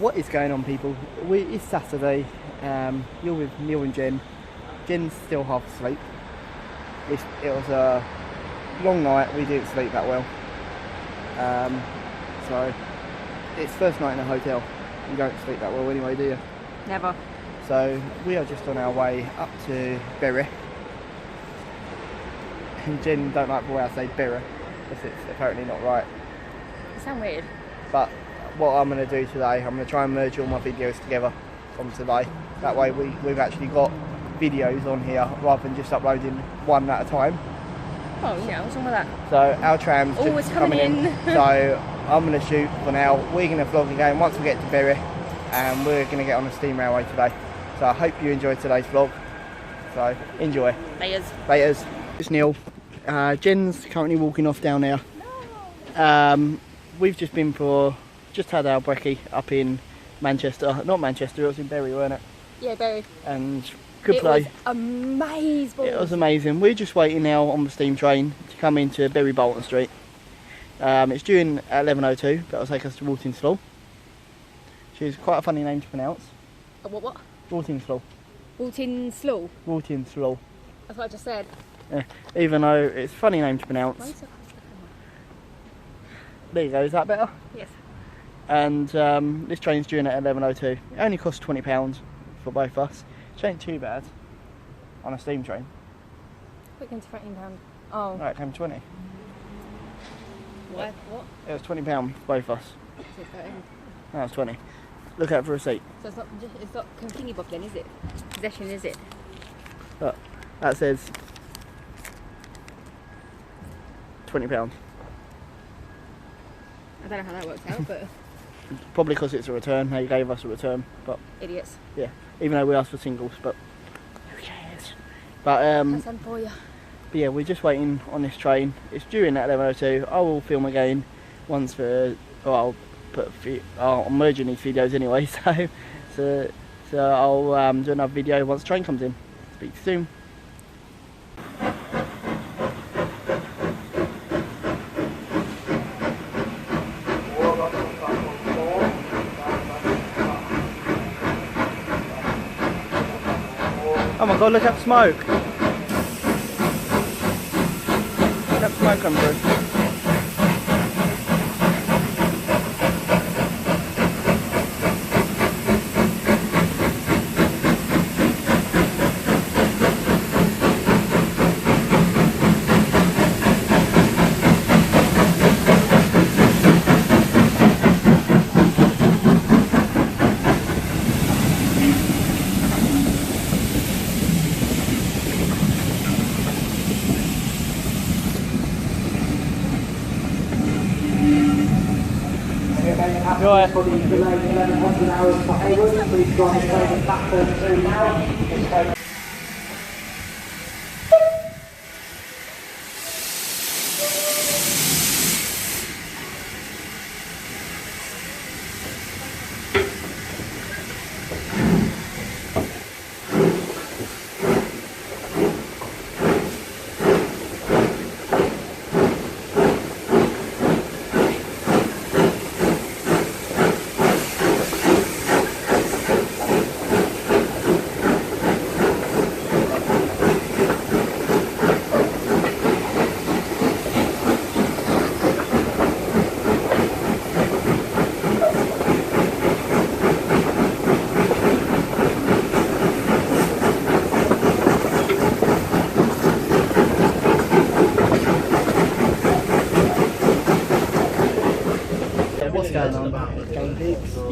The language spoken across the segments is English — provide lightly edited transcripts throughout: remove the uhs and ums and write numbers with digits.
What is going on, people? It's Saturday. You're with Neil and Jen. Jen's still half asleep. It was a long night. We didn't sleep that well. So it's first night in a hotel. You don't sleep that well anyway, do you? Never. So we are just on our way up to Bury. And Jen don't like the way I say Bury, because it's apparently not right. You sound weird. But what I'm going to do today, I'm going to try and merge all my videos together from today. That way we've actually got videos on here rather than just uploading one at a time. Oh yeah, what's wrong with that? So our tram's Always just coming coming in. So I'm going to shoot for now. We're going to vlog again once we get to Bury, and we're going to get on the steam railway today. So I hope you enjoyed today's vlog. So enjoy. Layers. Laters. It's Neil. Jen's currently walking off down there. No. We've just had our brekkie up in Manchester. Not Manchester, it was in Bury, weren't it? Yeah, Bury. And good play. It was amazing. It was amazing. We're just waiting now on the steam train to come into Bury Bolton Street. It's due in at 11:02, but it'll take us to Hortense. Which is quite a funny name to pronounce. What? Hortense. Walton Slow. Hortense. That's what I just said. Yeah, even though it's a funny name to pronounce. Why are you so close to the camera? There you go, is that better? Yes. And this train's due in at 11:02. It only costs £20 for both of us. Which ain't too bad on a steam train. Quick into £13. Oh. Right, it came 20. What? It was £20 for both of us. Is it 13? No, it's 20. Look out for a receipt. So it's not thingy bob then, is it? Possession, is it? Look, that says £20. I don't know how that works out, but Probably because it's a return. They gave us a return, but idiots. yeah. Even though we asked for singles, but who cares? But That's them for you. But yeah, we're just waiting on this train. It's due in at 11:02. I will film again once I'm merging these videos anyway, so I'll do another video once the train comes in. Speak to you soon. Oh my god, look at the smoke! Look at the smoke come through. For the delayed 1100 hours for Haywood, please join the train at platform 2 now.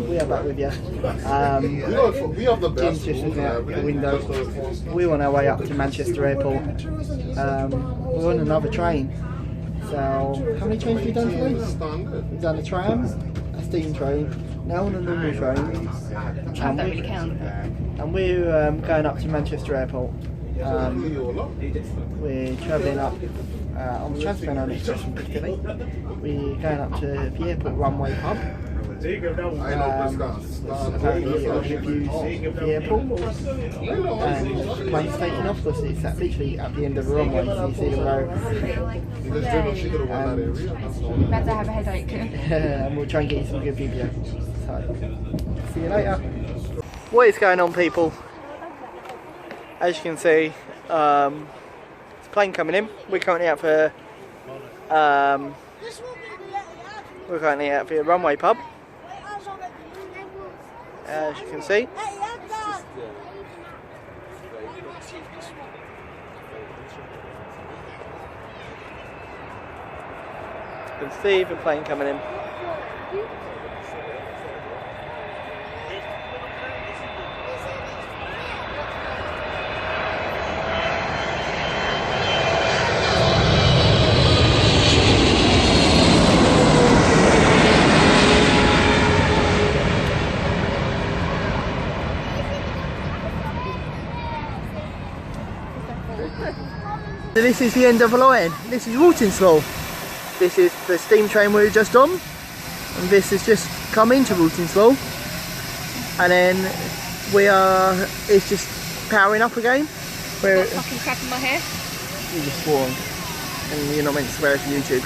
We are back with you. We have the best. Jen's just looking out the window. We're on our way up to Manchester Airport. We're on another train. So, how many trains have we done today? We've done a tram, a steam train, now on a normal train. Trams don't really count. And we're going up to Manchester Airport. We're travelling up on the Transfer Express from Piccadilly. We're going up to the airport runway pub. Apparently it'll give views of the airport, and the plane's taking off because it's literally at the end of the runway, so you see the road. Better have a headache. And we'll try and get you some good video. So, See you later. What is going on, people? As you can see, it's a plane coming in. We're currently out for the runway pub. As you can see. You can see the plane coming in. So this is the end of the line. This is Hortense. This is the steam train we were just on, and this has just come into Hortense. And then it's just powering up again. Got fucking crap in my hair. You just sworn, and you're not meant to swear for YouTube.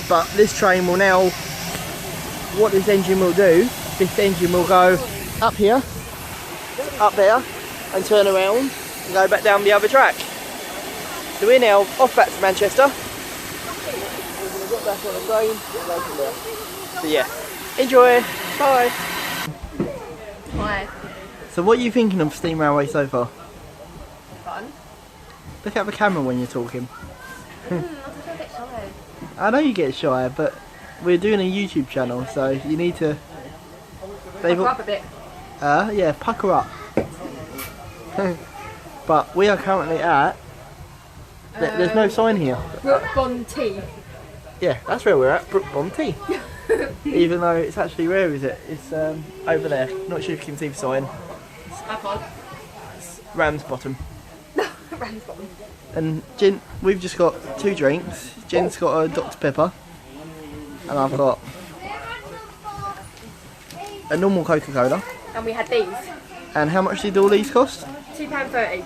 But this train will now, what this engine will do, this engine will go up here, up there, and turn around and go back down the other track. So we're now off back to Manchester. We're going to get back on the train and go from there. So yeah, enjoy. Bye. Why? So what are you thinking of Steam Railway so far? Fun. Look at the camera when you're talking. I just want to get shy. I know you get shy, but we're doing a YouTube channel, so you need to... Pucker up a bit. Yeah, pucker up. But we are currently at... There's no sign here. Brookbond Tea. Yeah, that's where we're at, Brookbond Tea. Even though it's actually, where is it? It's over there. Not sure if you can see the sign. iPod. It's Ramsbottom. Ramsbottom. And Jen, we've just got 2 drinks. Jen's got a Dr Pepper, and I've got a normal Coca-Cola. And we had these. And how much did all these cost? £2.30.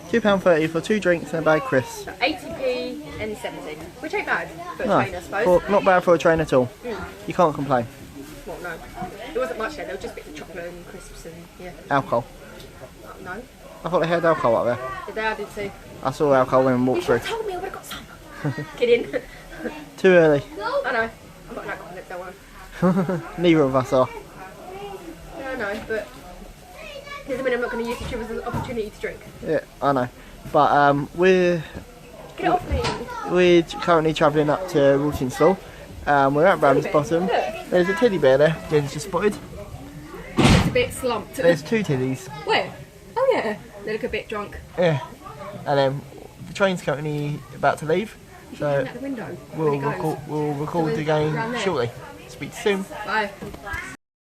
£2.30 for 2 drinks and a bag of crisps. So 80p and 70, which ain't bad for a No, train, I suppose. not bad for a train at all. You can't complain. Well, no. There wasn't much there, there was just bits of chocolate and crisps and, yeah. Alcohol. No. I thought they had alcohol up there. Did they? I did too. I saw alcohol when we You walked should through. have told me, I would have got some. Kidding. Too early. I know. I'm not an alcoholic, don't worry. Neither of us are. Yeah, I know, but doesn't mean I'm not going to use the tube as an opportunity to drink. Yeah, I know. But we're Get it off me. we're currently travelling up to Hortense. We're at Ramsbottom. Look. There's a teddy bear there. Jen's just spotted. It's a bit slumped. There's 2 teddies. Where? Oh yeah. They look a bit drunk. Yeah. And then the train's currently about to leave. You should So hang out the window when it goes. we'll record So the we're around game there. shortly. Speak to you soon. Bye.